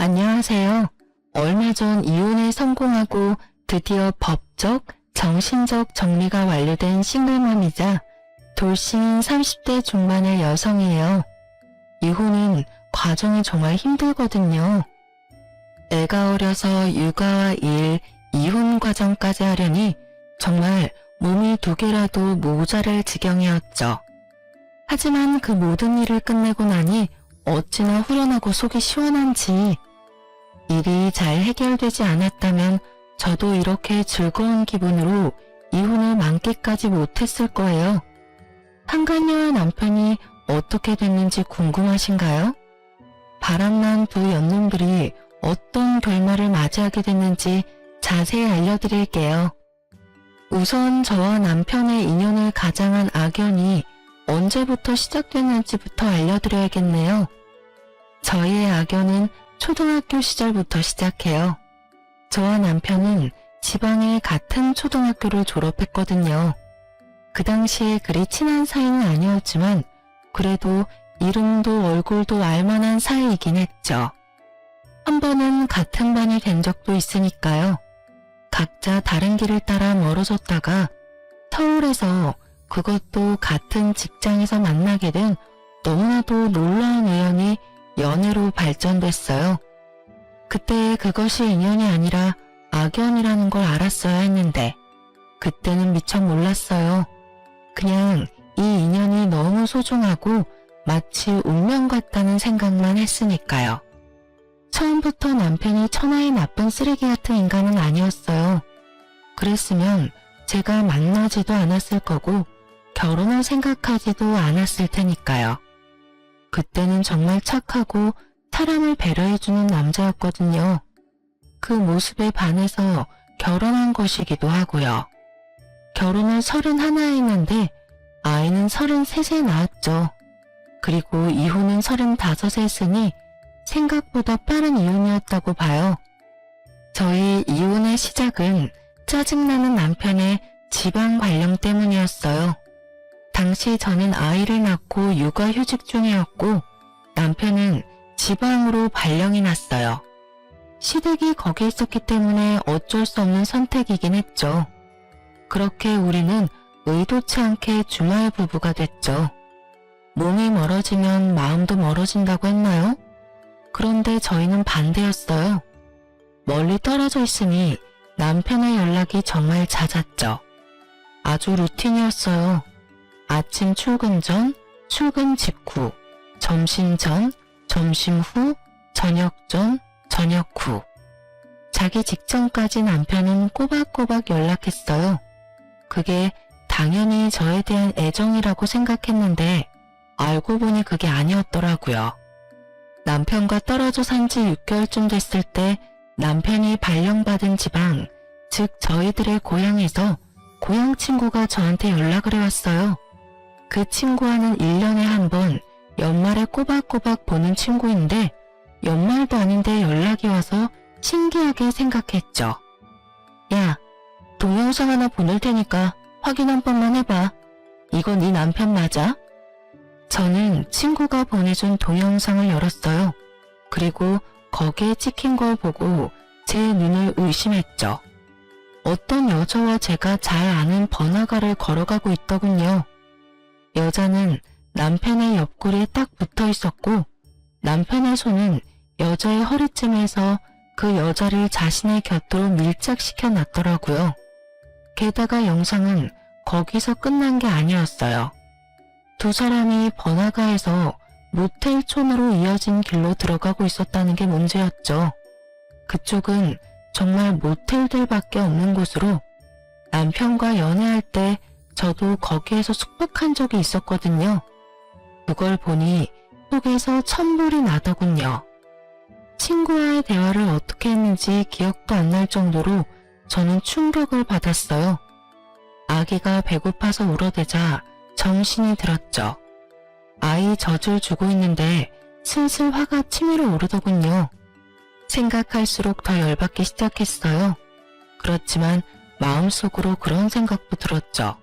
안녕하세요. 얼마 전 이혼에 성공하고 드디어 법적, 정신적 정리가 완료된 싱글맘이자 돌싱인 30대 중반의 여성이에요. 이혼은 과정이 정말 힘들거든요. 애가 어려서 육아와 일, 이혼 과정까지 하려니 정말 몸이 두 개라도 모자랄 지경이었죠. 하지만 그 모든 일을 끝내고 나니 어찌나 후련하고 속이 시원한지. 일이 잘 해결되지 않았다면 저도 이렇게 즐거운 기분으로 이혼을 만끽하지 못했을 거예요. 한간녀와 남편이 어떻게 됐는지 궁금하신가요? 바람난 두 연놈들이 어떤 결말을 맞이하게 됐는지 자세히 알려드릴게요. 우선 저와 남편의 인연을 가장한 악연이 언제부터 시작됐는지부터 알려드려야겠네요. 저희의 악연은 초등학교 시절부터 시작해요. 저와 남편은 지방의 같은 초등학교를 졸업했거든요. 그 당시에 그리 친한 사이는 아니었지만 그래도 이름도 얼굴도 알만한 사이이긴 했죠. 한 번은 같은 반이 된 적도 있으니까요. 각자 다른 길을 따라 멀어졌다가 서울에서 그것도 같은 직장에서 만나게 된 너무나도 놀라운 우연이 연애로 발전됐어요. 그때 그것이 인연이 아니라 악연이라는 걸 알았어야 했는데 그때는 미처 몰랐어요. 그냥 이 인연이 너무 소중하고 마치 운명 같다는 생각만 했으니까요. 처음부터 남편이 천하의 나쁜 쓰레기 같은 인간은 아니었어요. 그랬으면 제가 만나지도 않았을 거고 결혼을 생각하지도 않았을 테니까요. 그때는 정말 착하고 사람을 배려해주는 남자였거든요. 그 모습에 반해서 결혼한 것이기도 하고요. 결혼을 31에 했는데 아이는 33세 낳았죠. 그리고 이혼은 35세 했으니 생각보다 빠른 이혼이었다고 봐요. 저희 이혼의 시작은 짜증나는 남편의 지방 발령 때문이었어요. 당시 저는 아이를 낳고 육아휴직 중이었고 남편은 지방으로 발령이 났어요. 시댁이 거기 있었기 때문에 어쩔 수 없는 선택이긴 했죠. 그렇게 우리는 의도치 않게 주말 부부가 됐죠. 몸이 멀어지면 마음도 멀어진다고 했나요? 그런데 저희는 반대였어요. 멀리 떨어져 있으니 남편의 연락이 정말 잦았죠. 아주 루틴이었어요. 아침 출근 전, 출근 직후, 점심 전, 점심 후, 저녁 전, 저녁 후. 자기 직전까지 남편은 꼬박꼬박 연락했어요. 그게 당연히 저에 대한 애정이라고 생각했는데 알고 보니 그게 아니었더라고요. 남편과 떨어져 산 지 6개월쯤 됐을 때 남편이 발령받은 지방, 즉 저희들의 고향에서 고향 친구가 저한테 연락을 해왔어요. 그 친구와는 1년에 한 번 연말에 꼬박꼬박 보는 친구인데 연말도 아닌데 연락이 와서 신기하게 생각했죠. 야, 동영상 하나 보낼 테니까 확인 한 번만 해봐. 이거 네 남편 맞아? 저는 친구가 보내준 동영상을 열었어요. 그리고 거기에 찍힌 걸 보고 제 눈을 의심했죠. 어떤 여자와 제가 잘 아는 번화가를 걸어가고 있더군요. 여자는 남편의 옆구리에 딱 붙어 있었고 남편의 손은 여자의 허리쯤에서 그 여자를 자신의 곁으로 밀착시켜 놨더라고요. 게다가 영상은 거기서 끝난 게 아니었어요. 두 사람이 번화가에서 모텔촌으로 이어진 길로 들어가고 있었다는 게 문제였죠. 그쪽은 정말 모텔들밖에 없는 곳으로 남편과 연애할 때 저도 거기에서 숙박한 적이 있었거든요. 그걸 보니 속에서 천불이 나더군요. 친구와의 대화를 어떻게 했는지 기억도 안 날 정도로 저는 충격을 받았어요. 아기가 배고파서 울어대자 정신이 들었죠. 아이 젖을 주고 있는데 슬슬 화가 치밀어 오르더군요. 생각할수록 더 열받기 시작했어요. 그렇지만 마음속으로 그런 생각도 들었죠.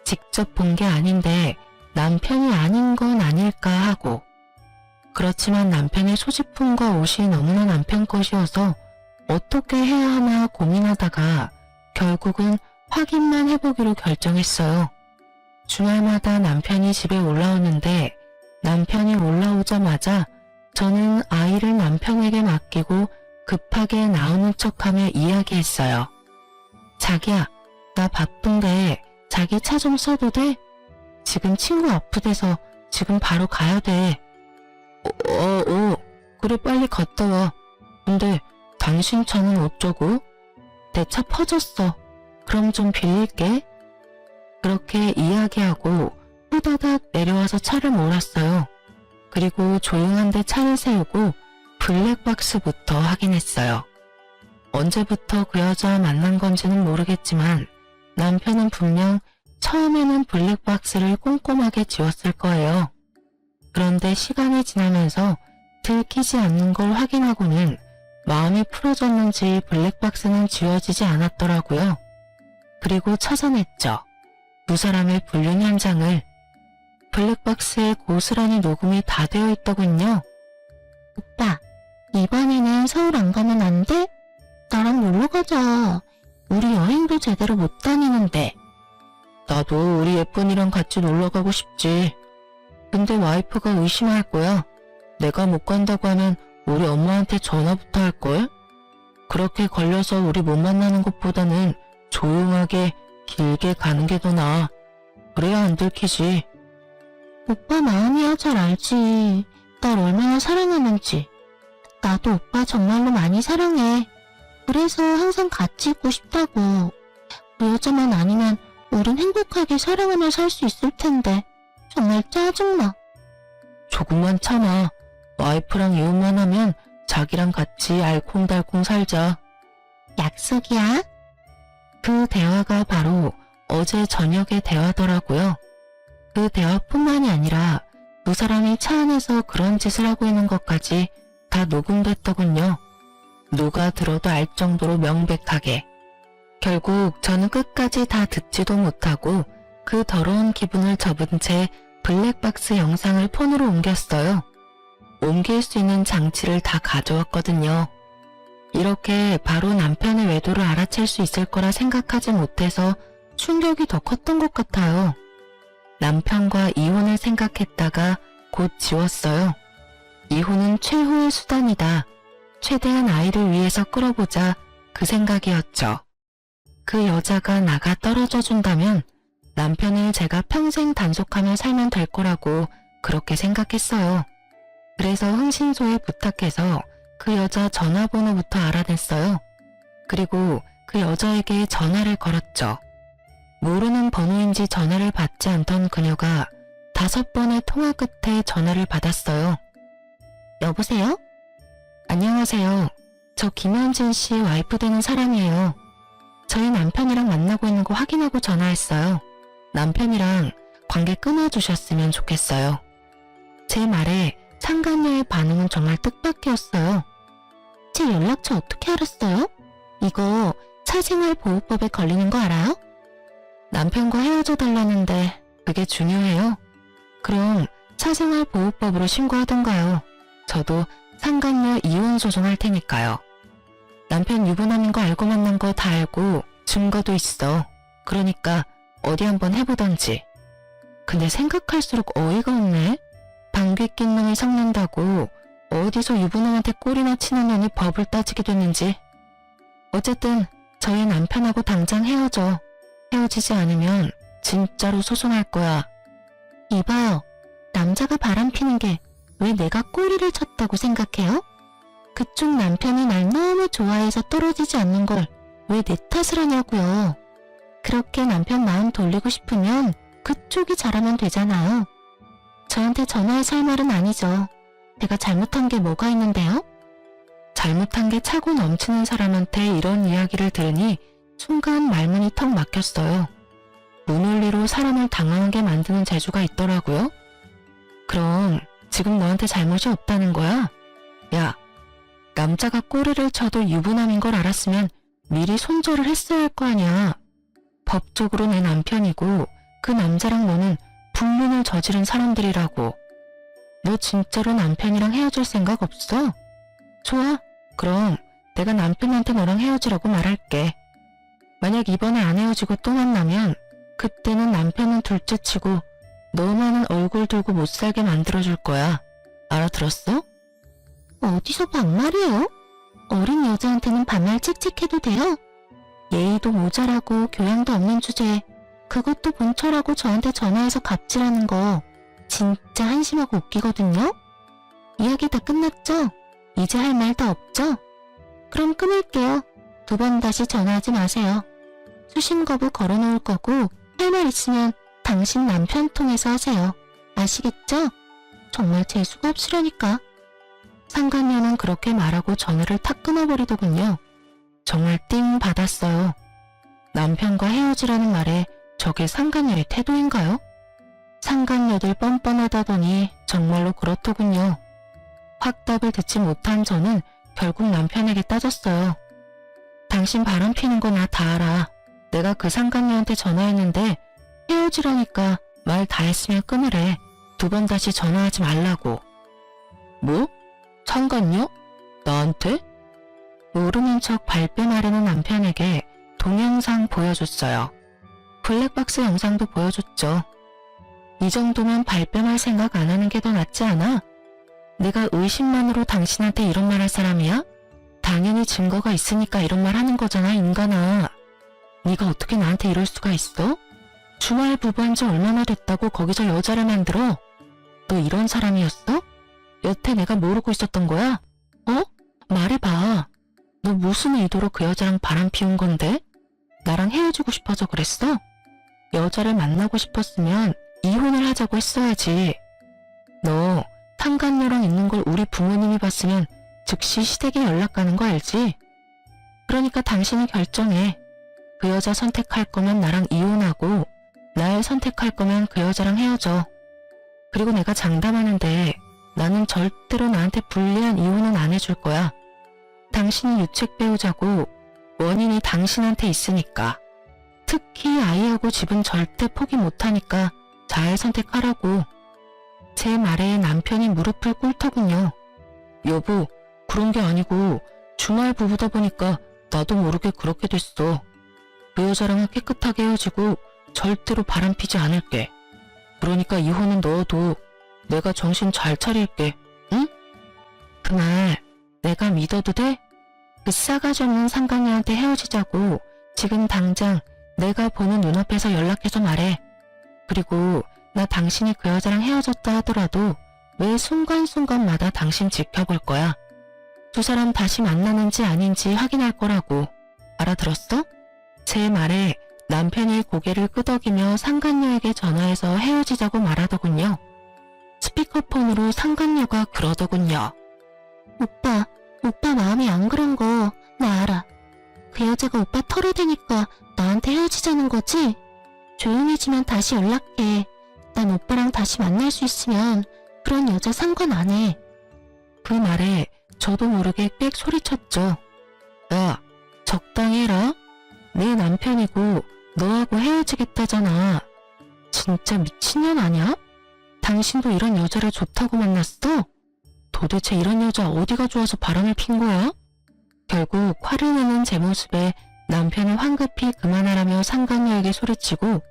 직접 본 게 아닌데 남편이 아닌 건 아닐까 하고 그렇지만 남편의 소지품과 옷이 너무나 남편 것이어서 어떻게 해야 하나 고민하다가 결국은 확인만 해보기로 결정했어요. 주말마다 남편이 집에 올라오는데 남편이 올라오자마자 저는 아이를 남편에게 맡기고 급하게 나오는 척하며 이야기했어요. 자기야, 나 바쁜데 자기 차 좀 써도 돼? 지금 친구 아프대서 지금 바로 가야 돼. 그래 빨리 갔다 와. 근데 당신 차는 어쩌고? 내 차 퍼졌어. 그럼 좀 빌릴게. 그렇게 이야기하고 후다닥 내려와서 차를 몰았어요. 그리고 조용한 데 차를 세우고 블랙박스부터 확인했어요. 언제부터 그 여자 만난 건지는 모르겠지만 남편은 분명 처음에는 블랙박스를 꼼꼼하게 지웠을 거예요. 그런데 시간이 지나면서 들키지 않는 걸 확인하고는 마음이 풀어졌는지 블랙박스는 지워지지 않았더라고요. 그리고 찾아냈죠. 두 사람의 불륜 현장을. 블랙박스에 고스란히 녹음이 다 되어 있더군요. 오빠, 이번에는 서울 안 가면 안 돼? 나랑 놀러 가자. 우리 여행도 제대로 못 다니는데. 나도 우리 예쁜이랑 같이 놀러 가고 싶지. 근데 와이프가 의심할 거야. 내가 못 간다고 하면 우리 엄마한테 전화부터 할걸? 그렇게 걸려서 우리 못 만나는 것보다는 조용하게 길게 가는 게 더 나아. 그래야 안 들키지. 오빠 마음이야 잘 알지. 날 얼마나 사랑하는지. 나도 오빠 정말로 많이 사랑해. 그래서 항상 같이 있고 싶다고. 그 여자만 아니면 우린 행복하게 사랑하며 살 수 있을 텐데. 정말 짜증나. 조금만 참아. 와이프랑 이혼만 하면 자기랑 같이 알콩달콩 살자. 약속이야? 그 대화가 바로 어제 저녁의 대화더라고요. 그 대화뿐만이 아니라 두 사람이 차 안에서 그런 짓을 하고 있는 것까지 다 녹음됐더군요. 누가 들어도 알 정도로 명백하게. 결국 저는 끝까지 다 듣지도 못하고 그 더러운 기분을 접은 채 블랙박스 영상을 폰으로 옮겼어요. 옮길 수 있는 장치를 다 가져왔거든요. 이렇게 바로 남편의 외도를 알아챌 수 있을 거라 생각하지 못해서 충격이 더 컸던 것 같아요. 남편과 이혼을 생각했다가 곧 지웠어요. 이혼은 최후의 수단이다. 최대한 아이를 위해서 끌어보자 그 생각이었죠. 그 여자가 나가 떨어져 준다면 남편을 제가 평생 단속하며 살면 될 거라고 그렇게 생각했어요. 그래서 흥신소에 부탁해서 그 여자 전화번호부터 알아냈어요. 그리고 그 여자에게 전화를 걸었죠. 모르는 번호인지 전화를 받지 않던 그녀가 5번의 통화 끝에 전화를 받았어요. 여보세요? 안녕하세요. 저 김현진 씨 와이프 되는 사람이에요. 저희 남편이랑 만나고 있는 거 확인하고 전화했어요. 남편이랑 관계 끊어주셨으면 좋겠어요. 제 말에 상간녀의 반응은 정말 뜻밖이었어요. 제 연락처 어떻게 알았어요? 이거 사생활보호법에 걸리는 거 알아요? 남편과 헤어져 달라는데 그게 중요해요? 그럼 사생활보호법으로 신고하던가요. 저도 상간녀 이혼 소송할 테니까요. 남편 유부남인 거 알고 만난 거 다 알고 증거도 있어. 그러니까 어디 한번 해보던지. 근데 생각할수록 어이가 없네. 방귀 낀 놈이 섞는다고 어디서 유부남한테 꼴이나 치는 년이 법을 따지게 됐는지. 어쨌든 저희 남편하고 당장 헤어져. 헤어지지 않으면 진짜로 소송할 거야. 이봐요. 남자가 바람피는 게 왜 내가 꼬리를 쳤다고 생각해요? 그쪽 남편이 날 너무 좋아해서 떨어지지 않는 걸 왜 내 탓을 하냐고요. 그렇게 남편 마음 돌리고 싶으면 그쪽이 잘하면 되잖아요. 저한테 전화해서 할 말은 아니죠. 내가 잘못한 게 뭐가 있는데요? 잘못한 게 차고 넘치는 사람한테 이런 이야기를 들으니 순간 말문이 턱 막혔어요. 무논리로 사람을 당황하게 만드는 재주가 있더라고요. 그럼 지금 너한테 잘못이 없다는 거야? 야, 남자가 꼬리를 쳐도 유부남인 걸 알았으면 미리 손절을 했어야 할 거 아니야. 법적으로 내 남편이고 그 남자랑 너는 불륜을 저지른 사람들이라고. 너 진짜로 남편이랑 헤어질 생각 없어? 좋아. 그럼 내가 남편한테 너랑 헤어지라고 말할게. 만약 이번에 안 헤어지고 또 만나면 그때는 남편은 둘째치고 너만은 얼굴 들고 못 살게 만들어줄 거야. 알아들었어? 어디서 반말이에요? 어린 여자한테는 반말 칙칙해도 돼요? 예의도 모자라고 교양도 없는 주제에 그것도 본철하고 저한테 전화해서 갑질하는 거 진짜 한심하고 웃기거든요? 이야기 다 끝났죠? 이제 할 말 더 없죠? 그럼 끊을게요. 2번 다시 전화하지 마세요. 수신 거부 걸어놓을 거고 할 말 있으면 당신 남편 통해서 하세요. 아시겠죠? 정말 재수가 없으려니까. 상간녀는 그렇게 말하고 전화를 탁 끊어버리더군요. 정말 띵 받았어요. 남편과 헤어지라는 말에 저게 상간녀의 태도인가요? 상간녀들 뻔뻔하다더니 정말로 그렇더군요. 확답을 듣지 못한 저는 결국 남편에게 따졌어요. 당신 바람 피는 거 나 다 알아. 내가 그 상간녀한테 전화했는데 헤어지라니까 말 다 했으면 끊으래. 2번 다시 전화하지 말라고. 뭐? 상간녀? 나한테? 모르는 척 발뺌하려는 남편에게 동영상 보여줬어요. 블랙박스 영상도 보여줬죠. 이 정도면 발뺌할 생각 안 하는 게 더 낫지 않아? 내가 의심만으로 당신한테 이런 말 할 사람이야? 당연히 증거가 있으니까 이런 말 하는 거잖아, 인간아. 네가 어떻게 나한테 이럴 수가 있어? 주말 부부한 지 얼마나 됐다고 거기서 여자를 만들어? 너 이런 사람이었어? 여태 내가 모르고 있었던 거야? 어? 말해봐. 너 무슨 의도로 그 여자랑 바람 피운 건데? 나랑 헤어지고 싶어서 그랬어? 여자를 만나고 싶었으면 이혼을 하자고 했어야지. 너 상간녀랑 있는 걸 우리 부모님이 봤으면 즉시 시댁에 연락 가는 거 알지? 그러니까 당신이 결정해. 그 여자 선택할 거면 나랑 이혼하고 날 선택할 거면 그 여자랑 헤어져. 그리고 내가 장담하는데 나는 절대로 나한테 불리한 이혼은 안 해줄 거야. 당신이 유책 배우자고 원인이 당신한테 있으니까. 특히 아이하고 집은 절대 포기 못하니까 잘 선택하라고. 제 말에 남편이 무릎을 꿇더군요. 여보, 그런 게 아니고 주말 부부다 보니까 나도 모르게 그렇게 됐어. 그 여자랑은 깨끗하게 헤어지고 절대로 바람피지 않을게. 그러니까 이혼은 넣어도 내가 정신 잘 차릴게. 응? 그 말 내가 믿어도 돼? 그 싸가지 없는 상간녀한테 헤어지자고 지금 당장 내가 보는 눈앞에서 연락해서 말해. 그리고 나 당신이 그 여자랑 헤어졌다 하더라도 매 순간순간마다 당신 지켜볼 거야. 두 사람 다시 만나는지 아닌지 확인할 거라고. 알아들었어? 제 말에 남편이 고개를 끄덕이며 상간녀에게 전화해서 헤어지자고 말하더군요. 스피커폰으로 상간녀가 그러더군요. 오빠 마음이 안 그런 거 나 알아. 그 여자가 오빠 털어대니까 나한테 헤어지자는 거지? 조용해지면 다시 연락해. 난 오빠랑 다시 만날 수 있으면 그런 여자 상관 안 해. 그 말에 저도 모르게 꽥 소리쳤죠. 야, 적당히 해라. 내 남편이고 너하고 헤어지겠다잖아. 진짜 미친년 아냐? 당신도 이런 여자를 좋다고 만났어? 도대체 이런 여자 어디가 좋아서 바람을 핀 거야? 결국 화를 내는 제 모습에 남편은 황급히 그만하라며 상간녀에게 소리치고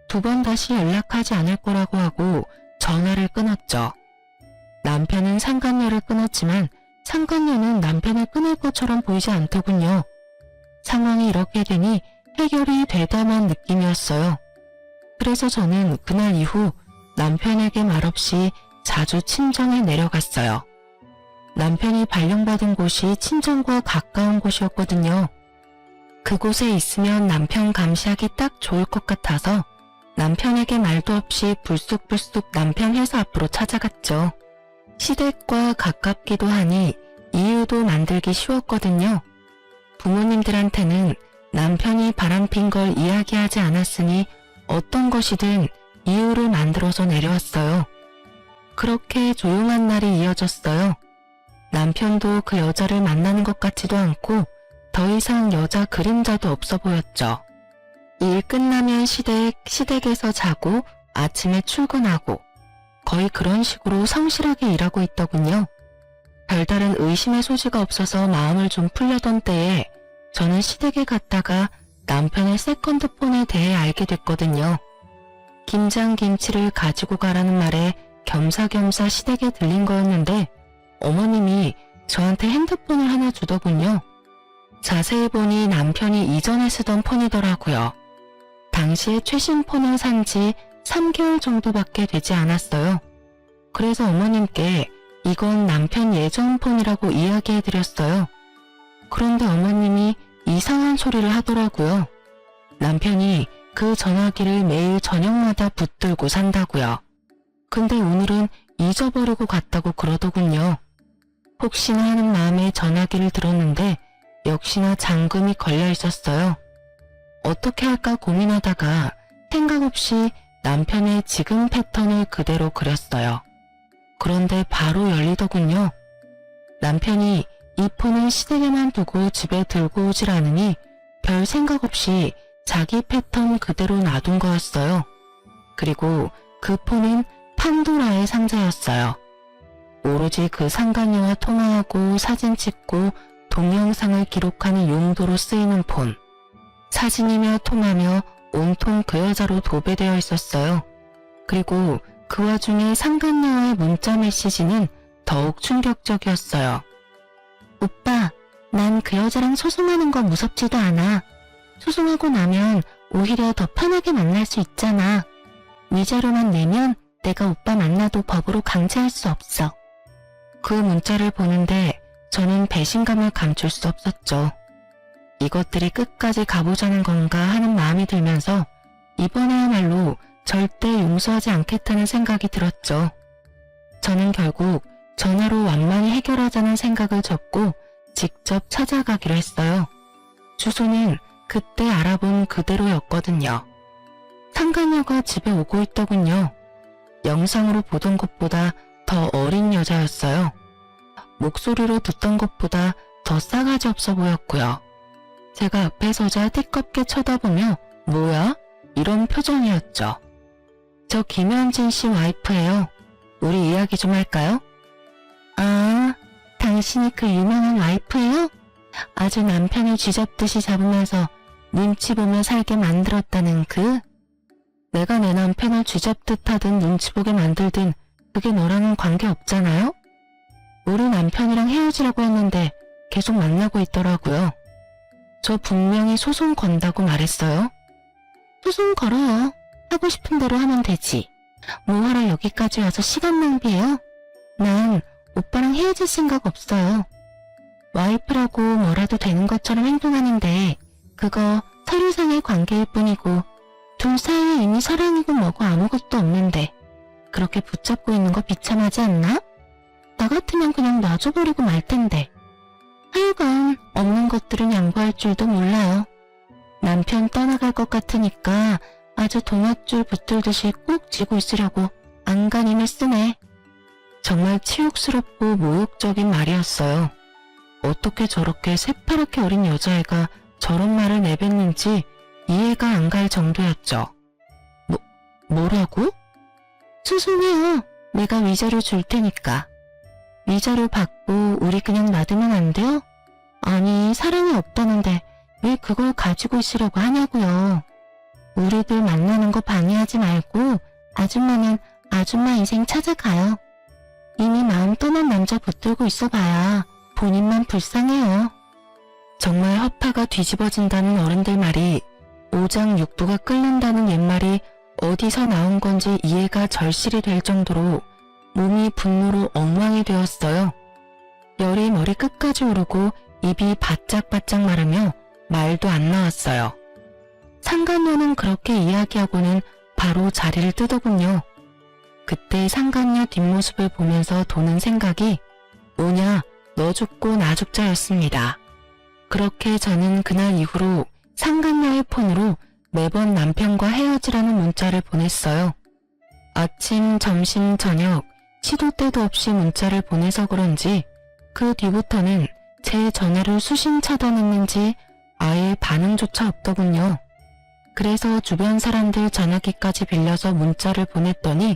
2번 다시 연락하지 않을 거라고 하고 전화를 끊었죠. 남편은 상간녀를 끊었지만 상간녀는 남편을 끊을 것처럼 보이지 않더군요. 상황이 이렇게 되니 해결이 되다만 느낌이었어요. 그래서 저는 그날 이후 남편에게 말없이 자주 친정에 내려갔어요. 남편이 발령받은 곳이 친정과 가까운 곳이었거든요. 그곳에 있으면 남편 감시하기 딱 좋을 것 같아서 남편에게 말도 없이 불쑥불쑥 남편 회사 앞으로 찾아갔죠. 시댁과 가깝기도 하니 이유도 만들기 쉬웠거든요. 부모님들한테는 남편이 바람핀 걸 이야기하지 않았으니 어떤 것이든 이유를 만들어서 내려왔어요. 그렇게 조용한 날이 이어졌어요. 남편도 그 여자를 만나는 것 같지도 않고 더 이상 여자 그림자도 없어 보였죠. 일 끝나면 시댁에서 자고 아침에 출근하고 거의 그런 식으로 성실하게 일하고 있더군요. 별다른 의심의 소지가 없어서 마음을 좀 풀려던 때에 저는 시댁에 갔다가 남편의 세컨드폰에 대해 알게 됐거든요. 김장김치를 가지고 가라는 말에 겸사겸사 시댁에 들린 거였는데 어머님이 저한테 핸드폰을 하나 주더군요. 자세히 보니 남편이 이전에 쓰던 폰이더라고요. 당시에 최신 폰을 산 지 3개월 정도밖에 되지 않았어요. 그래서 어머님께 이건 남편 예전 폰이라고 이야기해드렸어요. 그런데 어머님이 이상한 소리를 하더라고요. 남편이 그 전화기를 매일 저녁마다 붙들고 산다고요. 근데 오늘은 잊어버리고 갔다고 그러더군요. 혹시나 하는 마음에 전화기를 들었는데 역시나 잠금이 걸려 있었어요. 어떻게 할까 고민하다가 생각 없이 남편의 지금 패턴을 그대로 그렸어요. 그런데 바로 열리더군요. 남편이 이 폰을 시댁에만 두고 집에 들고 오질 않으니 별 생각 없이 자기 패턴 그대로 놔둔 거였어요. 그리고 그 폰은 판도라의 상자였어요. 오로지 그 상간녀와 통화하고 사진 찍고 동영상을 기록하는 용도로 쓰이는 폰. 사진이며 통화며 온통 그 여자로 도배되어 있었어요. 그리고 그 와중에 상간녀와의 문자 메시지는 더욱 충격적이었어요. 오빠, 난 그 여자랑 소송하는 거 무섭지도 않아. 소송하고 나면 오히려 더 편하게 만날 수 있잖아. 위자료만 내면 내가 오빠 만나도 법으로 강제할 수 없어. 그 문자를 보는데 저는 배신감을 감출 수 없었죠. 이것들이 끝까지 가보자는 건가 하는 마음이 들면서 이번에야말로 절대 용서하지 않겠다는 생각이 들었죠. 저는 결국 전화로 완만히 해결하자는 생각을 접고 직접 찾아가기로 했어요. 주소는 그때 알아본 그대로였거든요. 상간녀가 집에 오고 있더군요. 영상으로 보던 것보다 더 어린 여자였어요. 목소리로 듣던 것보다 더 싸가지 없어 보였고요. 제가 앞에 서자 띠껍게 쳐다보며 뭐야? 이런 표정이었죠. 저 김현진 씨 와이프예요. 우리 이야기 좀 할까요? 아, 당신이 그 유명한 와이프예요? 아주 남편을 쥐잡듯이 잡으면서 눈치 보며 살게 만들었다는 그? 내가 내 남편을 쥐잡듯 하든 눈치 보게 만들든 그게 너랑은 관계없잖아요? 우리 남편이랑 헤어지라고 했는데 계속 만나고 있더라고요. 저 분명히 소송 건다고 말했어요. 소송 걸어요. 하고 싶은 대로 하면 되지. 뭐하러 여기까지 와서 시간 낭비해요? 난 오빠랑 헤어질 생각 없어요. 와이프라고 뭐라도 되는 것처럼 행동하는데 그거 서류상의 관계일 뿐이고 둘 사이에 이미 사랑이고 뭐고 아무것도 없는데 그렇게 붙잡고 있는 거 비참하지 않나? 나 같으면 그냥 놔줘버리고 말 텐데. 하여간 없는 것들은 양보할 줄도 몰라요. 남편 떠나갈 것 같으니까 아주 동아줄 붙들듯이 꼭 쥐고 있으려고 안간힘을 쓰네. 정말 치욕스럽고 모욕적인 말이었어요. 어떻게 저렇게 새파랗게 어린 여자애가 저런 말을 내뱉는지 이해가 안 갈 정도였죠. 뭐라고? 소송해요. 내가 위자료 줄 테니까. 위자료 받고 우리 그냥 놔두면 안 돼요? 아니, 사랑이 없다는데 왜 그걸 가지고 있으려고 하냐고요. 우리들 만나는 거 방해하지 말고 아줌마는 아줌마 인생 찾아가요. 이미 마음 떠난 남자 붙들고 있어봐야 본인만 불쌍해요. 정말 허파가 뒤집어진다는 어른들 말이 오장육부가 끓는다는 옛말이 어디서 나온 건지 이해가 절실히 될 정도로 몸이 분노로 엉망이 되었어요. 열이 머리 끝까지 오르고 입이 바짝바짝 마르며 말도 안 나왔어요. 상간녀는 그렇게 이야기하고는 바로 자리를 뜨더군요. 그때 상간녀 뒷모습을 보면서 도는 생각이 뭐냐, 너 죽고 나 죽자였습니다. 그렇게 저는 그날 이후로 상간녀의 폰으로 매번 남편과 헤어지라는 문자를 보냈어요. 아침, 점심, 저녁 시도 때도 없이 문자를 보내서 그런지 그 뒤부터는 제 전화를 수신 차단했는지 아예 반응조차 없더군요. 그래서 주변 사람들 전화기까지 빌려서 문자를 보냈더니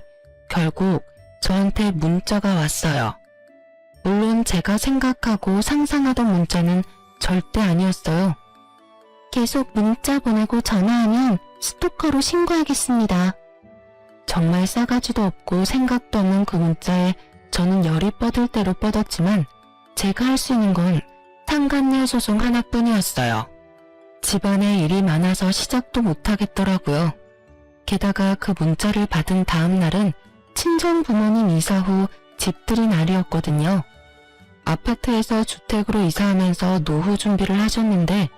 결국 저한테 문자가 왔어요. 물론 제가 생각하고 상상하던 문자는 절대 아니었어요. 계속 문자 보내고 전화하면 스토커로 신고하겠습니다. 정말 싸가지도 없고 생각도 없는 그 문자에 저는 열이 뻗을 대로 뻗었지만 제가 할 수 있는 건 상간녀 소송 하나뿐이었어요. 집안에 일이 많아서 시작도 못하겠더라고요. 게다가 그 문자를 받은 다음 날은 친정 부모님 이사 후 집들이 날이었거든요. 아파트에서 주택으로 이사하면서 노후 준비를 하셨는데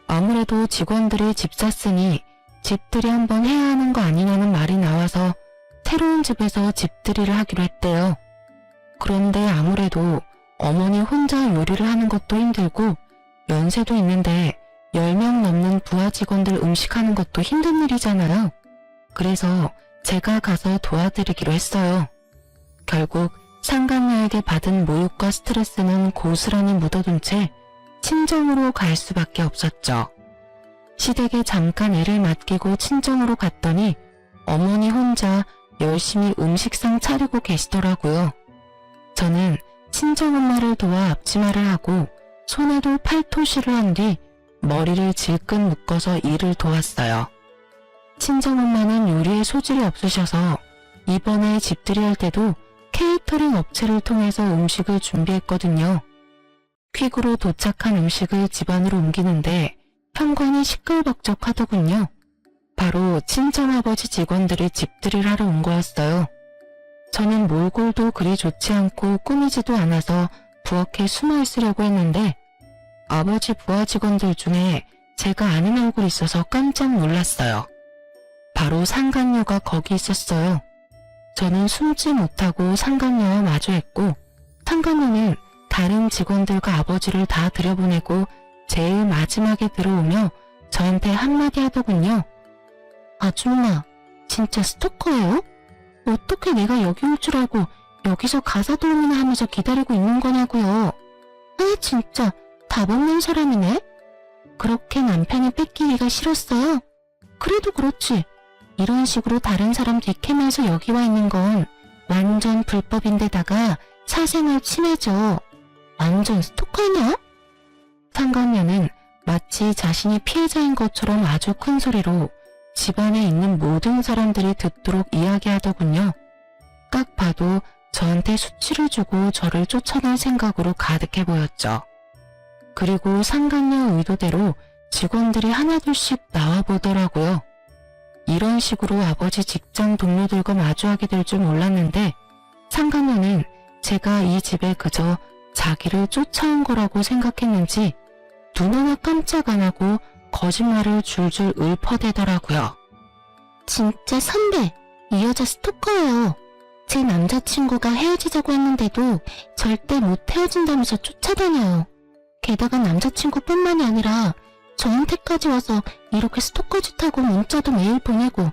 아무래도 직원들이 집 샀으니 집들이 한번 해야 하는 거 아니냐는 말이 나와서 새로운 집에서 집들이를 하기로 했대요. 그런데 아무래도 어머니 혼자 요리를 하는 것도 힘들고 연세도 있는데 10명 넘는 부하 직원들 음식하는 것도 힘든 일이잖아요. 그래서 제가 가서 도와드리기로 했어요. 결국 상간녀에게 받은 모욕과 스트레스는 고스란히 묻어둔 채 친정으로 갈 수밖에 없었죠. 시댁에 잠깐 애를 맡기고 친정으로 갔더니 어머니 혼자 열심히 음식상 차리고 계시더라고요. 저는 친정엄마를 도와 앞치마를 하고 손에도 팔토시를 한 뒤 머리를 질끈 묶어서 일을 도왔어요. 친정엄마는 요리에 소질이 없으셔서 이번에 집들이 할 때도 케이터링 업체를 통해서 음식을 준비했거든요. 퀵으로 도착한 음식을 집안으로 옮기는데 현관이 시끌벅적하더군요. 바로 친정아버지 직원들이 집들이를 하러 온 거였어요. 저는 몰골도 그리 좋지 않고 꾸미지도 않아서 부엌에 숨어 있으려고 했는데 아버지 부하 직원들 중에 제가 아는 얼굴이 있어서 깜짝 놀랐어요. 바로 상간녀가 거기 있었어요. 저는 숨지 못하고 상간녀와 마주했고 상간녀는 다른 직원들과 아버지를 다 들여보내고 제일 마지막에 들어오며 저한테 한마디 하더군요. 아줌마, 진짜 스토커예요? 어떻게 내가 여기 올 줄 알고 여기서 가사도우미나 하면서 기다리고 있는 거냐고요. 아, 진짜 답 없는 사람이네. 그렇게 남편이 뺏기기가 싫었어요. 그래도 그렇지. 이런 식으로 다른 사람 뒤캐면서 여기 와 있는 건 완전 불법인데다가 사생활 침해죠. 완전 스토커냐? 상간녀는 마치 자신이 피해자인 것처럼 아주 큰 소리로 집안에 있는 모든 사람들이 듣도록 이야기하더군요. 딱 봐도 저한테 수치를 주고 저를 쫓아낼 생각으로 가득해 보였죠. 그리고 상간녀 의도대로 직원들이 하나둘씩 나와보더라고요. 이런 식으로 아버지 직장 동료들과 마주하게 될 줄 몰랐는데 상간녀는 제가 이 집에 그저 자기를 쫓아온 거라고 생각했는지 눈 하나 깜짝 안 하고 거짓말을 줄줄 읊어대더라고요. 진짜 선배, 이 여자 스토커예요. 제 남자친구가 헤어지자고 했는데도 절대 못 헤어진다면서 쫓아다녀요. 게다가 남자친구뿐만이 아니라 저한테까지 와서 이렇게 스토커 짓하고 문자도 매일 보내고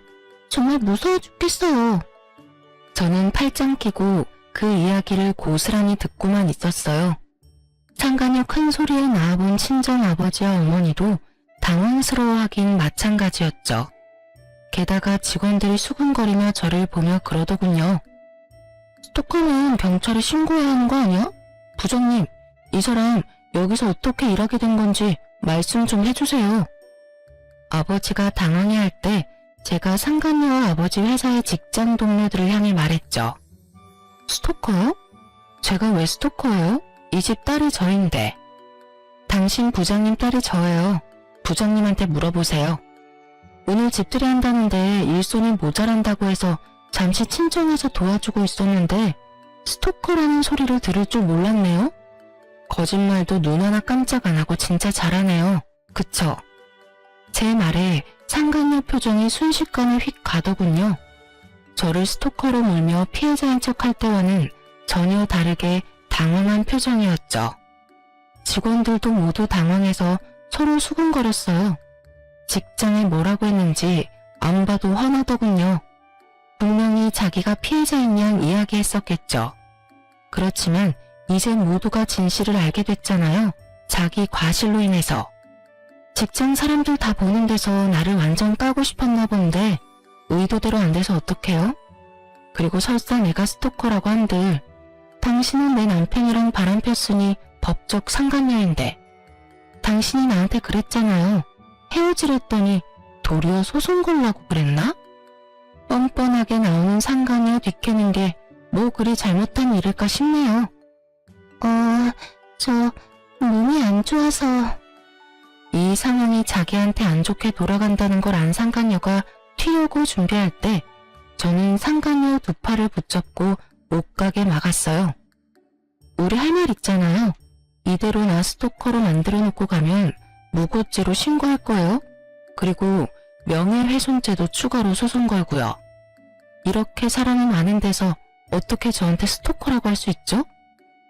정말 무서워 죽겠어요. 저는 팔짱 끼고 그 이야기를 고스란히 듣고만 있었어요. 상간녀 큰 소리에 나와본 친정아버지와 어머니도 당황스러워하긴 마찬가지였죠. 게다가 직원들이 수근거리며 저를 보며 그러더군요. 스토커는 경찰에 신고해야 하는 거 아니야? 부장님, 이 사람 여기서 어떻게 일하게 된 건지 말씀 좀 해주세요. 아버지가 당황해할 때 제가 상간녀와 아버지 회사의 직장 동료들을 향해 말했죠. 스토커요? 제가 왜 스토커예요? 이 집 딸이 저인데. 당신 부장님 딸이 저예요. 부장님한테 물어보세요. 오늘 집들이 한다는데 일손이 모자란다고 해서 잠시 친정에서 도와주고 있었는데 스토커라는 소리를 들을 줄 몰랐네요. 거짓말도 눈 하나 깜짝 안 하고 진짜 잘하네요. 그쵸? 제 말에 상간녀 표정이 순식간에 휙 가더군요. 저를 스토커로 몰며 피해자인 척할 때와는 전혀 다르게 당황한 표정이었죠. 직원들도 모두 당황해서 서로 수근거렸어요. 직장에 뭐라고 했는지 안 봐도 화나더군요. 분명히 자기가 피해자인 양 이야기했었겠죠. 그렇지만 이제 모두가 진실을 알게 됐잖아요. 자기 과실로 인해서. 직장 사람들 다 보는 데서 나를 완전 까고 싶었나 본데 의도대로 안 돼서 어떡해요? 그리고 설사 내가 스토커라고 한들 당신은 내 남편이랑 바람 폈으니 법적 상간녀인데 당신이 나한테 그랬잖아요. 헤어지랬더니 도리어 소송 걸라고 그랬나? 뻔뻔하게 나오는 상간녀 뒤캐는 게 뭐 그리 잘못한 일일까 싶네요. 저 몸이 안 좋아서. 이 상황이 자기한테 안 좋게 돌아간다는 걸 안 상간녀가 튀려고 준비할 때 저는 상간녀 두 팔을 붙잡고 못 가게 막았어요. 우리 할 말 있잖아요. 이대로 나 스토커로 만들어 놓고 가면 무고죄로 신고할 거예요. 그리고 명예훼손죄도 추가로 소송 걸고요. 이렇게 사람이 많은 데서 어떻게 저한테 스토커라고 할 수 있죠?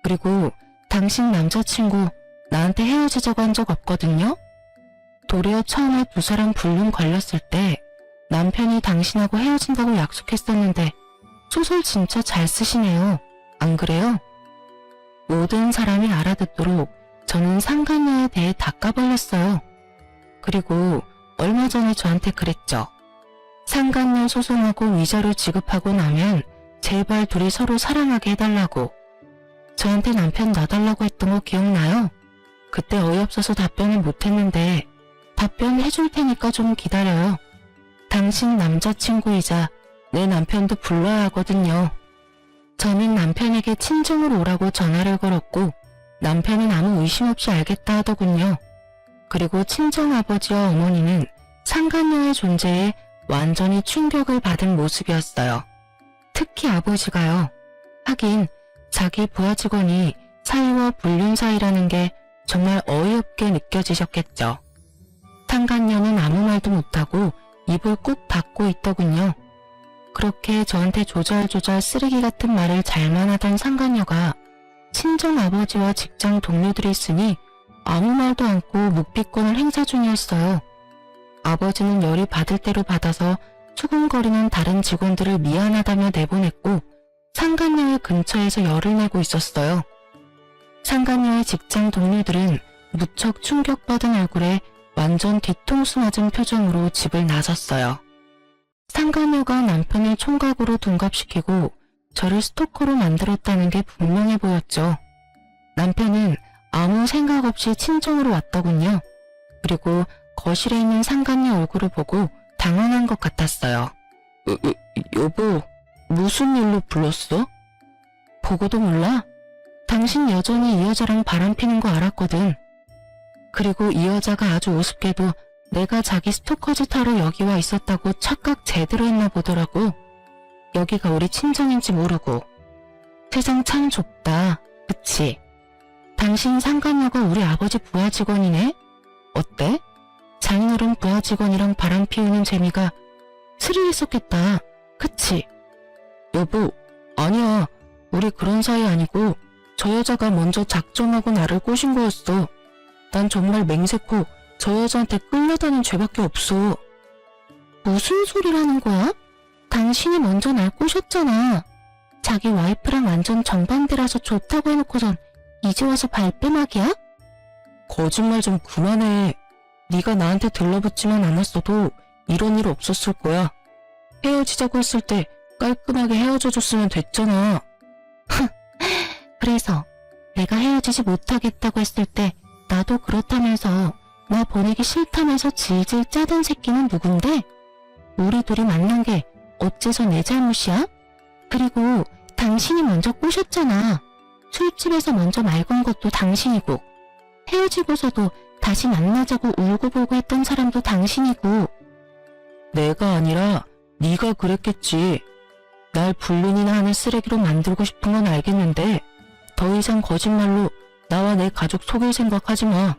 그리고 당신 남자친구 나한테 헤어지자고 한 적 없거든요? 도리어 처음에 두 사람 불륜 걸렸을 때 남편이 당신하고 헤어진다고 약속했었는데 소설 진짜 잘 쓰시네요. 안 그래요? 모든 사람이 알아듣도록 저는 상간녀에 대해 다 까발렸어요. 그리고 얼마 전에 저한테 그랬죠. 상간녀 소송하고 위자료 지급하고 나면 제발 둘이 서로 사랑하게 해달라고. 저한테 남편 놔달라고 했던 거 기억나요? 그때 어이없어서 답변을 못했는데 답변해줄 테니까 좀 기다려요. 당신 남자친구이자 내 남편도 불러야 하거든요. 저는 남편에게 친정으로 오라고 전화를 걸었고 남편은 아무 의심 없이 알겠다 하더군요. 그리고 친정아버지와 어머니는 상간녀의 존재에 완전히 충격을 받은 모습이었어요. 특히 아버지가요. 하긴 자기 부하 직원이 사위와 불륜 사이라는 게 정말 어이없게 느껴지셨겠죠. 상간녀는 아무 말도 못하고 입을 꾹 닫고 있더군요. 그렇게 저한테 조잘조잘 쓰레기 같은 말을 잘만 하던 상간녀가 친정아버지와 직장 동료들이 있으니 아무 말도 않고 묵비권을 행사 중이었어요. 아버지는 열이 받을 대로 받아서 수군거리는 다른 직원들을 미안하다며 내보냈고 상간녀의 근처에서 열을 내고 있었어요. 상간녀의 직장 동료들은 무척 충격받은 얼굴에 완전 뒤통수 맞은 표정으로 집을 나섰어요. 상간녀가 남편을 총각으로 둔갑시키고 저를 스토커로 만들었다는 게 분명해 보였죠. 남편은 아무 생각 없이 친정으로 왔더군요. 그리고 거실에 있는 상간녀 얼굴을 보고 당황한 것 같았어요. 여보, 무슨 일로 불렀어? 보고도 몰라? 당신 여전히 이 여자랑 바람 피는 거 알았거든. 그리고 이 여자가 아주 우습게도 내가 자기 스토커 짓 하러 여기 와 있었다고 착각 제대로 했나 보더라고. 여기가 우리 친정인지 모르고. 세상 참 좁다. 그치? 당신 상간녀가 우리 아버지 부하 직원이네? 어때? 장인어른 부하 직원이랑 바람 피우는 재미가 스릴했었겠다. 그치? 여보, 아니야. 우리 그런 사이 아니고 저 여자가 먼저 작정하고 나를 꼬신 거였어. 난 정말 맹세코 저 여자한테 끌려다닌 죄밖에 없어. 무슨 소리라는 거야? 당신이 먼저 날 꼬셨잖아. 자기 와이프랑 완전 정반대라서 좋다고 해놓고선 이제 와서 발뺌하기야? 거짓말 좀 그만해. 네가 나한테 들러붙지만 않았어도 이런 일 없었을 거야. 헤어지자고 했을 때 깔끔하게 헤어져줬으면 됐잖아. 그래서 내가 헤어지지 못하겠다고 했을 때 나도 그렇다면서 나 보내기 싫다면서 질질 짜던 새끼는 누군데? 우리 둘이 만난 게 어째서 내 잘못이야? 그리고 당신이 먼저 꼬셨잖아. 술집에서 먼저 말 건 것도 당신이고 헤어지고서도 다시 만나자고 울고불고 했던 사람도 당신이고. 내가 아니라 네가 그랬겠지. 날 불륜이나 하는 쓰레기로 만들고 싶은 건 알겠는데 더 이상 거짓말로 나와 내 가족 속일 생각하지 마.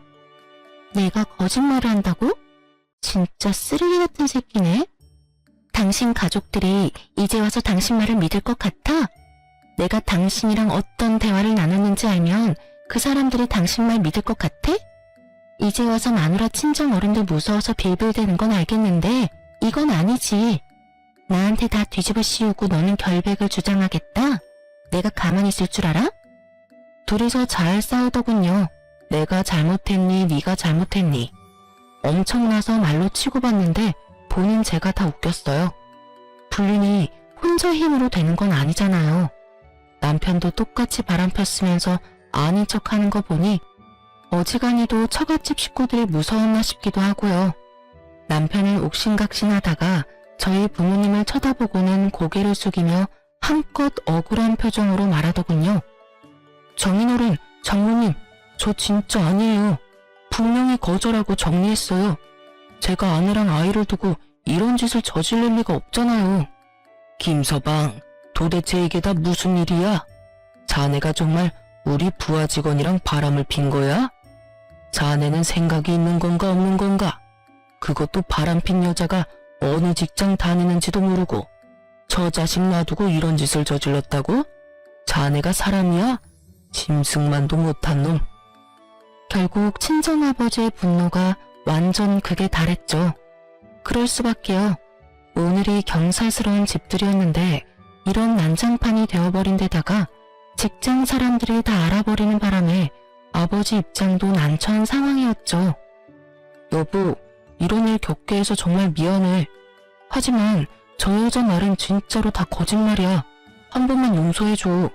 내가 거짓말을 한다고? 진짜 쓰레기 같은 새끼네. 당신 가족들이 이제 와서 당신 말을 믿을 것 같아? 내가 당신이랑 어떤 대화를 나눴는지 알면 그 사람들이 당신 말 믿을 것 같아? 이제 와서 마누라 친정 어른들 무서워서 빌빌대는 건 알겠는데 이건 아니지. 나한테 다 뒤집어 씌우고 너는 결백을 주장하겠다? 내가 가만히 있을 줄 알아? 둘이서 잘 싸우더군요. 내가 잘못했니 네가 잘못했니. 엄청나서 말로 치고받는데 보는 제가 다 웃겼어요. 불륜이 혼자 힘으로 되는 건 아니잖아요. 남편도 똑같이 바람 폈으면서 아닌 척하는 거 보니 어지간히도 처갓집 식구들이 무서웠나 싶기도 하고요. 남편은 옥신각신하다가 저희 부모님을 쳐다보고는 고개를 숙이며 한껏 억울한 표정으로 말하더군요. 장인어른, 장모님, 저 진짜 아니에요. 분명히 거절하고 정리했어요. 제가 아내랑 아이를 두고 이런 짓을 저지를 리가 없잖아요. 김서방, 도대체 이게 다 무슨 일이야? 자네가 정말 우리 부하 직원이랑 바람을 핀 거야? 자네는 생각이 있는 건가 없는 건가? 그것도 바람핀 여자가 어느 직장 다니는지도 모르고 저 자식 놔두고 이런 짓을 저질렀다고? 자네가 사람이야? 짐승만도 못한 놈. 결국 친정아버지의 분노가 완전 극에 달했죠. 그럴 수밖에요. 오늘이 경사스러운 집들이었는데 이런 난장판이 되어버린 데다가 직장 사람들이 다 알아버리는 바람에 아버지 입장도 난처한 상황이었죠. 여보, 이런 일 겪게 해서 정말 미안해. 하지만 저 여자 말은 진짜로 다 거짓말이야. 한 번만 용서해줘.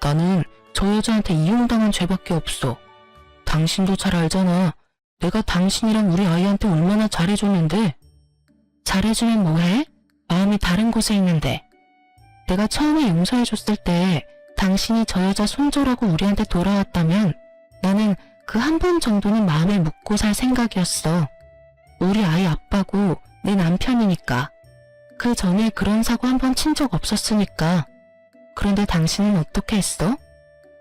나는 저 여자한테 이용당한 죄밖에 없어. 당신도 잘 알잖아. 내가 당신이랑 우리 아이한테 얼마나 잘해줬는데. 잘해주면 뭐해? 마음이 다른 곳에 있는데. 내가 처음에 용서해줬을 때 당신이 저 여자 손절하고 우리한테 돌아왔다면 나는 그 한 번 정도는 마음에 묻고 살 생각이었어. 우리 아이 아빠고 내 남편이니까. 그 전에 그런 사고 한 번 친 적 없었으니까. 그런데 당신은 어떻게 했어?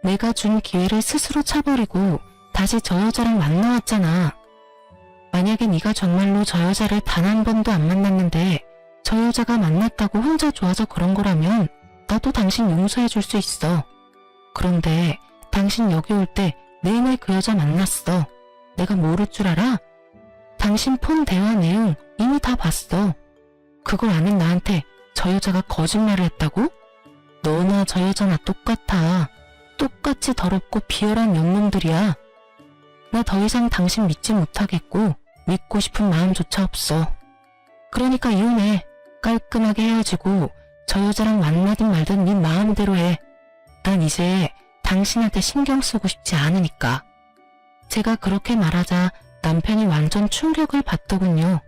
내가 준 기회를 스스로 차버리고 다시 저 여자랑 만나왔잖아. 만약에 네가 정말로 저 여자를 단 한 번도 안 만났는데 저 여자가 만났다고 혼자 좋아서 그런 거라면 나도 당신 용서해 줄 수 있어. 그런데 당신 여기 올 때 내내 그 여자 만났어. 내가 모를 줄 알아? 당신 폰 대화 내용 이미 다 봤어. 그걸 아는 나한테 저 여자가 거짓말을 했다고? 너나 저 여자나 똑같아. 똑같이 더럽고 비열한 년놈들이야. 나 더 이상 당신 믿지 못하겠고 믿고 싶은 마음조차 없어. 그러니까 이혼해. 깔끔하게 헤어지고 저 여자랑 만나든 말든 네 마음대로 해. 난 이제 당신한테 신경 쓰고 싶지 않으니까. 제가 그렇게 말하자 남편이 완전 충격을 받더군요.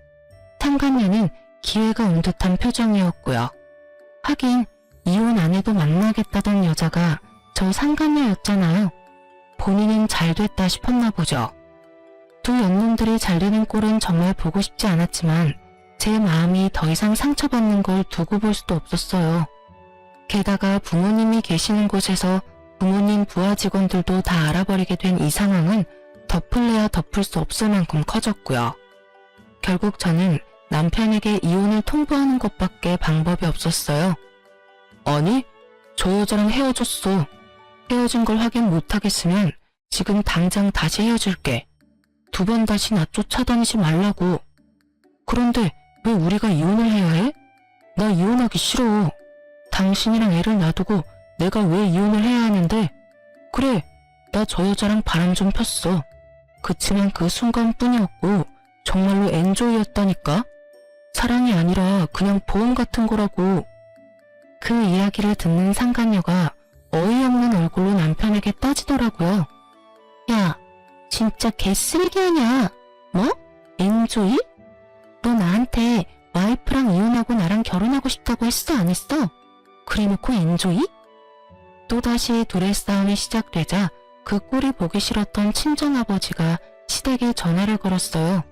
상간녀는 기회가 온 듯한 표정이었고요. 하긴 이혼 안 해도 만나겠다던 여자가 저 상간녀였잖아요. 본인은 잘 됐다 싶었나 보죠. 두 연놈들이 잘 되는 꼴은 정말 보고 싶지 않았지만 제 마음이 더 이상 상처받는 걸 두고 볼 수도 없었어요. 게다가 부모님이 계시는 곳에서 부모님 부하 직원들도 다 알아버리게 된 이 상황은 덮을래야 덮을 수 없을 만큼 커졌고요. 결국 저는 남편에게 이혼을 통보하는 것밖에 방법이 없었어요. 아니, 저 여자랑 헤어졌어. 헤어진 걸 확인 못하겠으면 지금 당장 다시 헤어질게. 두 번 다시 나 쫓아다니지 말라고. 그런데 왜 우리가 이혼을 해야 해? 나 이혼하기 싫어. 당신이랑 애를 놔두고 내가 왜 이혼을 해야 하는데? 그래, 나 저 여자랑 바람 좀 폈어. 그치만 그 순간뿐이었고 정말로 엔조이였다니까? 사랑이 아니라 그냥 보험 같은 거라고. 그 이야기를 듣는 상간녀가 어이없는 얼굴로 남편에게 따지더라고요. 야, 진짜 개쓰레기 아냐? 뭐? 엔조이? 너 나한테 와이프랑 이혼하고 나랑 결혼하고 싶다고 했어 안 했어? 그래놓고 엔조이? 또다시 둘의 싸움이 시작되자 그 꼴이 보기 싫었던 친정아버지가 시댁에 전화를 걸었어요.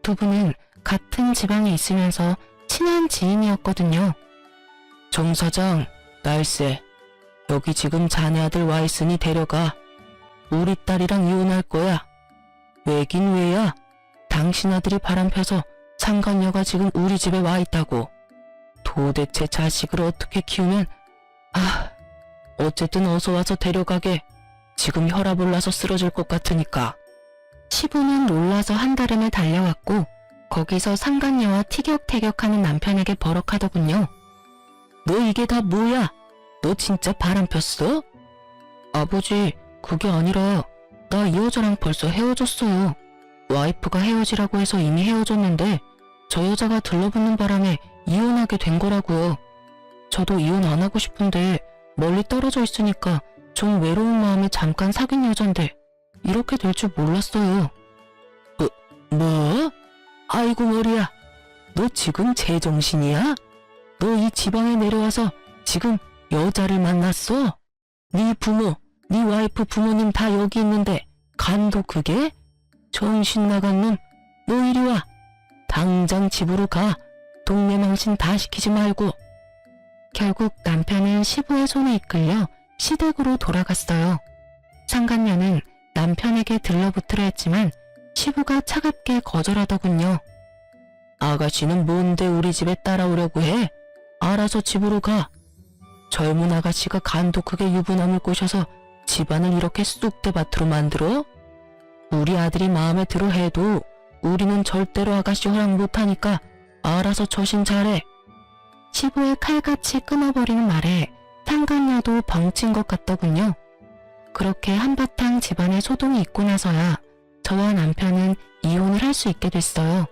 두 분은 같은 지방에 있으면서 친한 지인이었거든요. 정 사장, 날쌔. 여기 지금 자네 아들 와 있으니 데려가. 우리 딸이랑 이혼할 거야. 왜긴 왜야? 당신 아들이 바람 펴서 상간녀가 지금 우리 집에 와 있다고. 도대체 자식을 어떻게 키우면... 어쨌든 어서 와서 데려가게. 지금 혈압 올라서 쓰러질 것 같으니까. 시부는 놀라서 한달음에 달려왔고 거기서 상간녀와 티격태격하는 남편에게 버럭하더군요. 너 이게 다 뭐야? 너 진짜 바람 폈어? 아버지, 그게 아니라 나 이 여자랑 벌써 헤어졌어요. 와이프가 헤어지라고 해서 이미 헤어졌는데 저 여자가 들러붙는 바람에 이혼하게 된 거라고요. 저도 이혼 안 하고 싶은데 멀리 떨어져 있으니까 좀 외로운 마음에 잠깐 사귄 여잔데 이렇게 될 줄 몰랐어요. 뭐? 아이고 머리야. 너 지금 제정신이야? 너 이 지방에 내려와서 지금 여자를 만났어? 네 부모, 네 와이프 부모님 다 여기 있는데 간도 그게? 정신 나간 놈, 너 이리 와. 당장 집으로 가. 동네 망신 다 시키지 말고. 결국 남편은 시부의 손에 이끌려 시댁으로 돌아갔어요. 상간녀는 남편에게 들러붙으려 했지만 시부가 차갑게 거절하더군요. 아가씨는 뭔데 우리 집에 따라오려고 해? 알아서 집으로 가. 젊은 아가씨가 간도 크게 유부남을 꼬셔서 집안을 이렇게 쑥대밭으로 만들어? 우리 아들이 마음에 들어 해도 우리는 절대로 아가씨 허락 못하니까 알아서 처신 잘해. 시부의 칼같이 끊어버리는 말에 상간녀도 벙친 것 같더군요. 그렇게 한바탕 집안에 소동이 있고 나서야 저와 남편은 이혼을 할 수 있게 됐어요.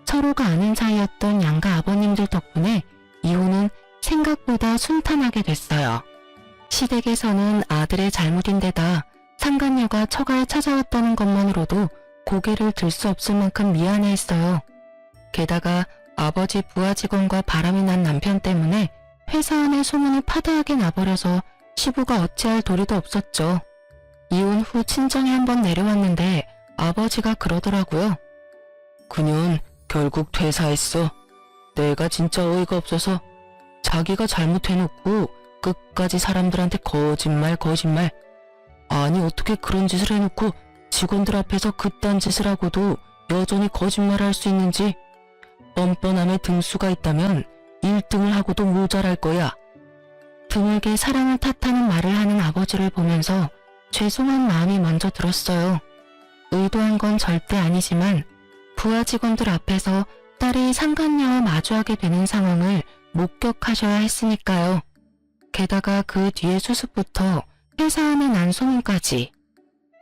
서로가 아는 사이였던 양가 아버님들 덕분에 이혼은 생각보다 순탄하게 됐어요. 시댁에서는 아들의 잘못인데다 상간녀가 처가에 찾아왔다는 것만으로도 고개를 들 수 없을 만큼 미안해했어요. 게다가 아버지 부하 직원과 바람이 난 남편 때문에 회사 안에 소문이 파다하게 나버려서 시부가 어찌할 도리도 없었죠. 이혼 후 친정에 한번 내려왔는데 아버지가 그러더라고요. 그년 결국 퇴사했어. 내가 진짜 어이가 없어서 자기가 잘못해놓고 끝까지 사람들한테 거짓말. 아니 어떻게 그런 짓을 해놓고 직원들 앞에서 그딴 짓을 하고도 여전히 거짓말을 할 수 있는지. 뻔뻔함에 등수가 있다면 1등을 하고도 모자랄 거야. 드물게 사랑을 탓하는 말을 하는 아버지를 보면서 죄송한 마음이 먼저 들었어요. 의도한 건 절대 아니지만 부하 직원들 앞에서 딸이 상간녀와 마주하게 되는 상황을 목격하셔야 했으니까요. 게다가 그 뒤에 수습부터 회사 안에 난 소문까지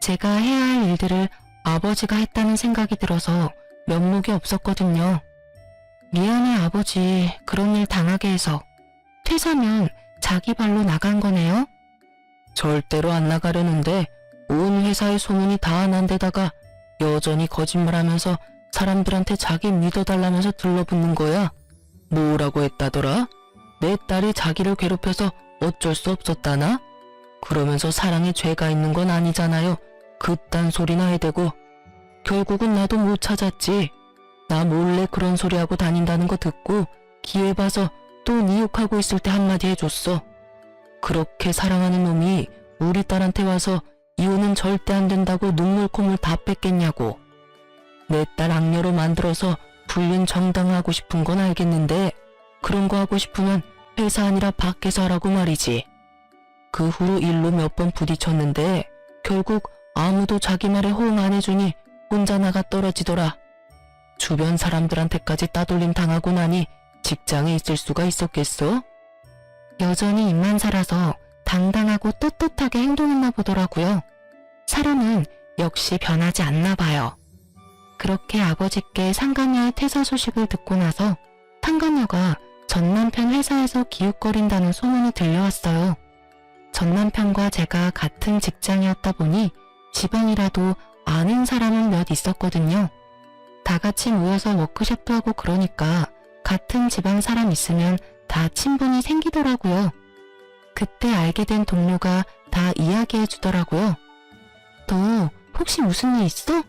제가 해야 할 일들을 아버지가 했다는 생각이 들어서 면목이 없었거든요. 미안해 아버지, 그런 일 당하게 해서. 퇴사면 자기 발로 나간 거네요? 절대로 안 나가려는데 온 회사의 소문이 다 난 데다가 여전히 거짓말하면서 사람들한테 자기 믿어달라면서 들러붙는 거야. 뭐라고 했다더라? 내 딸이 자기를 괴롭혀서 어쩔 수 없었다나? 그러면서 사랑에 죄가 있는 건 아니잖아요. 그딴 소리나 해대고. 결국은 나도 못 찾았지. 나 몰래 그런 소리 하고 다닌다는 거 듣고 기회 봐서 또 네 욕하고 있을 때 한마디 해줬어. 그렇게 사랑하는 놈이 우리 딸한테 와서 이혼은 절대 안 된다고 눈물 콧물 다 뺐겠냐고. 내 딸 악녀로 만들어서 불륜 정당화하고 싶은 건 알겠는데 그런 거 하고 싶으면 회사 아니라 밖에서 하라고 말이지. 그 후로 일로 몇 번 부딪혔는데 결국 아무도 자기 말에 호응 안 해주니 혼자 나가 떨어지더라. 주변 사람들한테까지 따돌림 당하고 나니 직장에 있을 수가 있었겠어? 여전히 입만 살아서 당당하고 떳떳하게 행동했나 보더라고요. 사람은 역시 변하지 않나 봐요. 그렇게 아버지께 상간녀의 퇴사 소식을 듣고 나서 상간녀가 전 남편 회사에서 기웃거린다는 소문이 들려왔어요. 전 남편과 제가 같은 직장이었다 보니 지방이라도 아는 사람은 몇 있었거든요. 다 같이 모여서 워크숍도 하고 그러니까 같은 지방 사람 있으면 다 친분이 생기더라고요. 그때 알게 된 동료가 다 이야기해 주더라고요. 너 혹시 무슨 일 있어?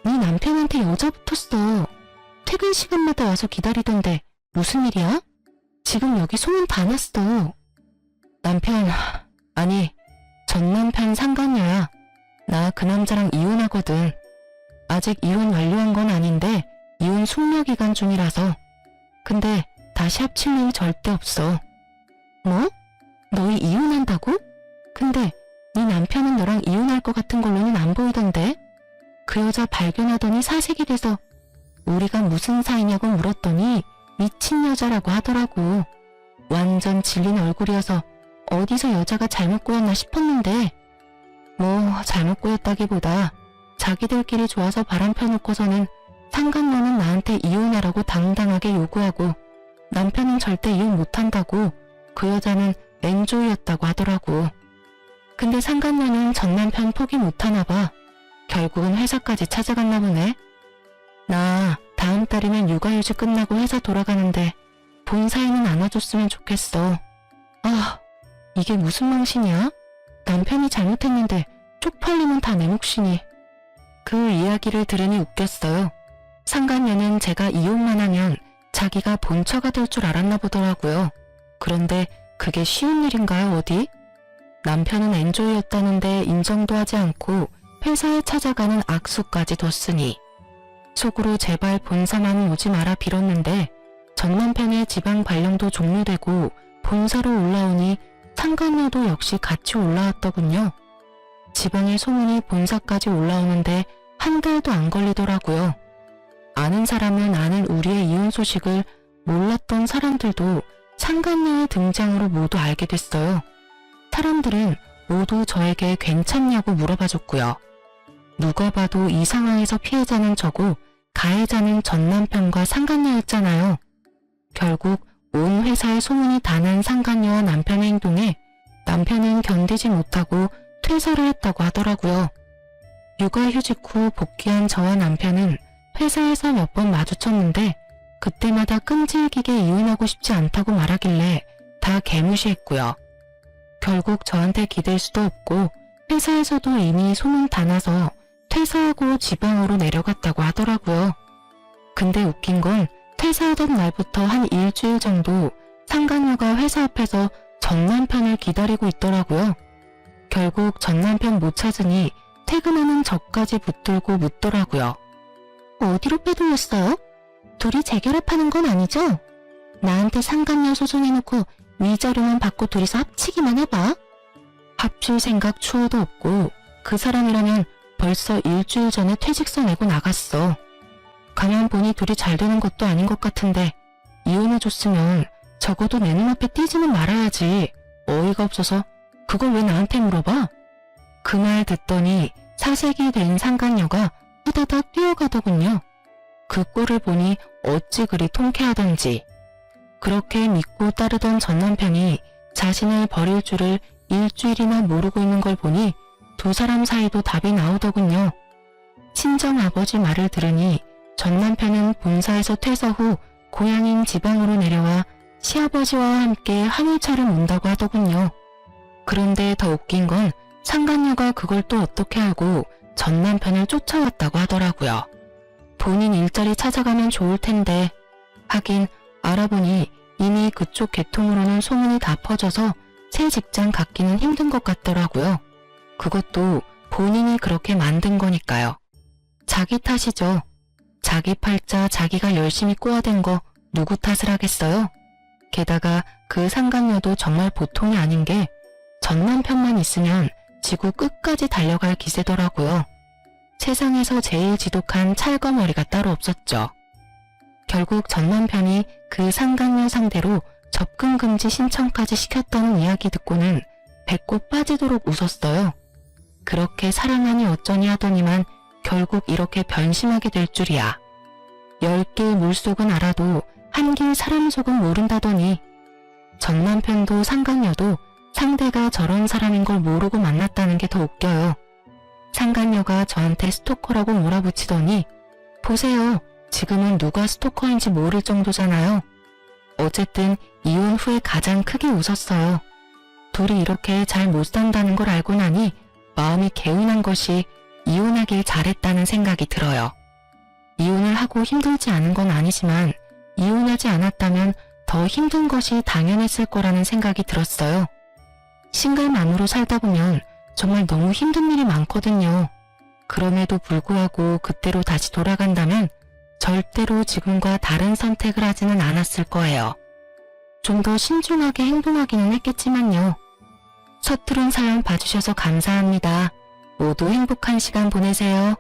네 남편한테 여자 붙었어. 퇴근 시간마다 와서 기다리던데 무슨 일이야? 지금 여기 소문 다 났어. 남편, 아니 전 남편 상간녀야. 나 그 남자랑 이혼하거든. 아직 이혼 완료한 건 아닌데 이혼 숙려 기간 중이라서. 근데 다시 합칠 일이 절대 없어. 뭐? 너희 이혼한다고? 근데 네 남편은 너랑 이혼할 것 같은 걸로는 안 보이던데? 그 여자 발견하더니 사색이 돼서 우리가 무슨 사이냐고 물었더니 미친 여자라고 하더라고. 완전 질린 얼굴이어서 어디서 여자가 잘못 꼬였나 싶었는데 뭐 잘못 꼬였다기보다 자기들끼리 좋아서 바람 펴놓고서는 상간녀는 나한테 이혼하라고 당당하게 요구하고 남편은 절대 이혼 못한다고 그 여자는 엔조이였다고 하더라고. 근데 상간녀는 전 남편 포기 못하나 봐. 결국은 회사까지 찾아갔나 보네. 나 다음 달이면 육아휴직 끝나고 회사 돌아가는데 본사에는 안아줬으면 좋겠어. 아, 이게 무슨 망신이야? 남편이 잘못했는데 쪽팔리면 다 내 몫이니. 그 이야기를 들으니 웃겼어요. 상간녀는 제가 이혼만 하면 자기가 본처가 될 줄 알았나 보더라고요. 그런데 그게 쉬운 일인가요, 어디? 남편은 엔조이였다는데 인정도 하지 않고 회사에 찾아가는 악수까지 뒀으니 속으로 제발 본사만 오지 마라 빌었는데 전 남편의 지방 발령도 종료되고 본사로 올라오니 상간녀도 역시 같이 올라왔더군요. 지방의 소문이 본사까지 올라오는데 한 달도 안 걸리더라고요. 아는 사람은 아는 우리의 이혼 소식을 몰랐던 사람들도 상간녀의 등장으로 모두 알게 됐어요. 사람들은 모두 저에게 괜찮냐고 물어봐줬고요. 누가 봐도 이 상황에서 피해자는 저고 가해자는 전 남편과 상간녀였잖아요. 결국 온 회사의 소문이 다 난 상간녀와 남편의 행동에 남편은 견디지 못하고 퇴사를 했다고 하더라고요. 육아휴직 후 복귀한 저와 남편은 회사에서 몇 번 마주쳤는데 그때마다 끈질기게 이혼하고 싶지 않다고 말하길래 다 개무시했고요. 결국 저한테 기댈 수도 없고 회사에서도 이미 소문 다 나서 퇴사하고 지방으로 내려갔다고 하더라고요. 근데 웃긴 건 퇴사하던 날부터 한 일주일 정도 상간녀가 회사 앞에서 전 남편을 기다리고 있더라고요. 결국 전 남편 못 찾으니 퇴근하는 저까지 붙들고 묻더라고요. 어디로 빼돌렸어요? 둘이 재결합하는 건 아니죠? 나한테 상간녀 소송해놓고 위자료만 받고 둘이서 합치기만 해봐. 합칠 생각 추호도 없고 그 사람이라면 벌써 일주일 전에 퇴직서 내고 나갔어. 가만 보니 둘이 잘 되는 것도 아닌 것 같은데 이혼해줬으면 적어도 내 눈앞에 띄지는 말아야지. 어이가 없어서 그걸 왜 나한테 물어봐? 그 말 듣더니 사색이 된 상간녀가 후다닥 뛰어가더군요. 그 꼴을 보니 어찌 그리 통쾌하던지. 그렇게 믿고 따르던 전 남편이 자신을 버릴 줄을 일주일이나 모르고 있는 걸 보니 두 사람 사이도 답이 나오더군요. 친정 아버지 말을 들으니 전 남편은 본사에서 퇴사 후 고향인 지방으로 내려와 시아버지와 함께 화물차를 몬다고 하더군요. 그런데 더 웃긴 건 상간녀가 그걸 또 어떻게 알고 전 남편을 쫓아왔다고 하더라고요. 본인 일자리 찾아가면 좋을 텐데 하긴 알아보니 이미 그쪽 계통으로는 소문이 다 퍼져서 새 직장 갖기는 힘든 것 같더라고요. 그것도 본인이 그렇게 만든 거니까요. 자기 탓이죠. 자기 팔자 자기가 열심히 꼬아댄 거 누구 탓을 하겠어요? 게다가 그 상간녀도 정말 보통이 아닌 게 전 남편만 있으면 지구 끝까지 달려갈 기세더라고요. 세상에서 제일 지독한 찰거머리가 따로 없었죠. 결국 전 남편이 그 상간녀 상대로 접근 금지 신청까지 시켰다는 이야기 듣고는 배꼽 빠지도록 웃었어요. 그렇게 사랑하니 어쩌니 하더니만 결국 이렇게 변심하게 될 줄이야. 10길 물속은 알아도 한 길 사람 속은 모른다더니 전 남편도 상간녀도 상대가 저런 사람인 걸 모르고 만났다는 게 더 웃겨요. 상간녀가 저한테 스토커라고 몰아붙이더니 보세요. 지금은 누가 스토커인지 모를 정도잖아요. 어쨌든 이혼 후에 가장 크게 웃었어요. 둘이 이렇게 잘 못 산다는 걸 알고 나니 마음이 개운한 것이 이혼하길 잘했다는 생각이 들어요. 이혼을 하고 힘들지 않은 건 아니지만 이혼하지 않았다면 더 힘든 것이 당연했을 거라는 생각이 들었어요. 싱글맘으로 살다 보면 정말 너무 힘든 일이 많거든요. 그럼에도 불구하고 그때로 다시 돌아간다면 절대로 지금과 다른 선택을 하지는 않았을 거예요. 좀 더 신중하게 행동하기는 했겠지만요. 서투른 사연 봐주셔서 감사합니다. 모두 행복한 시간 보내세요.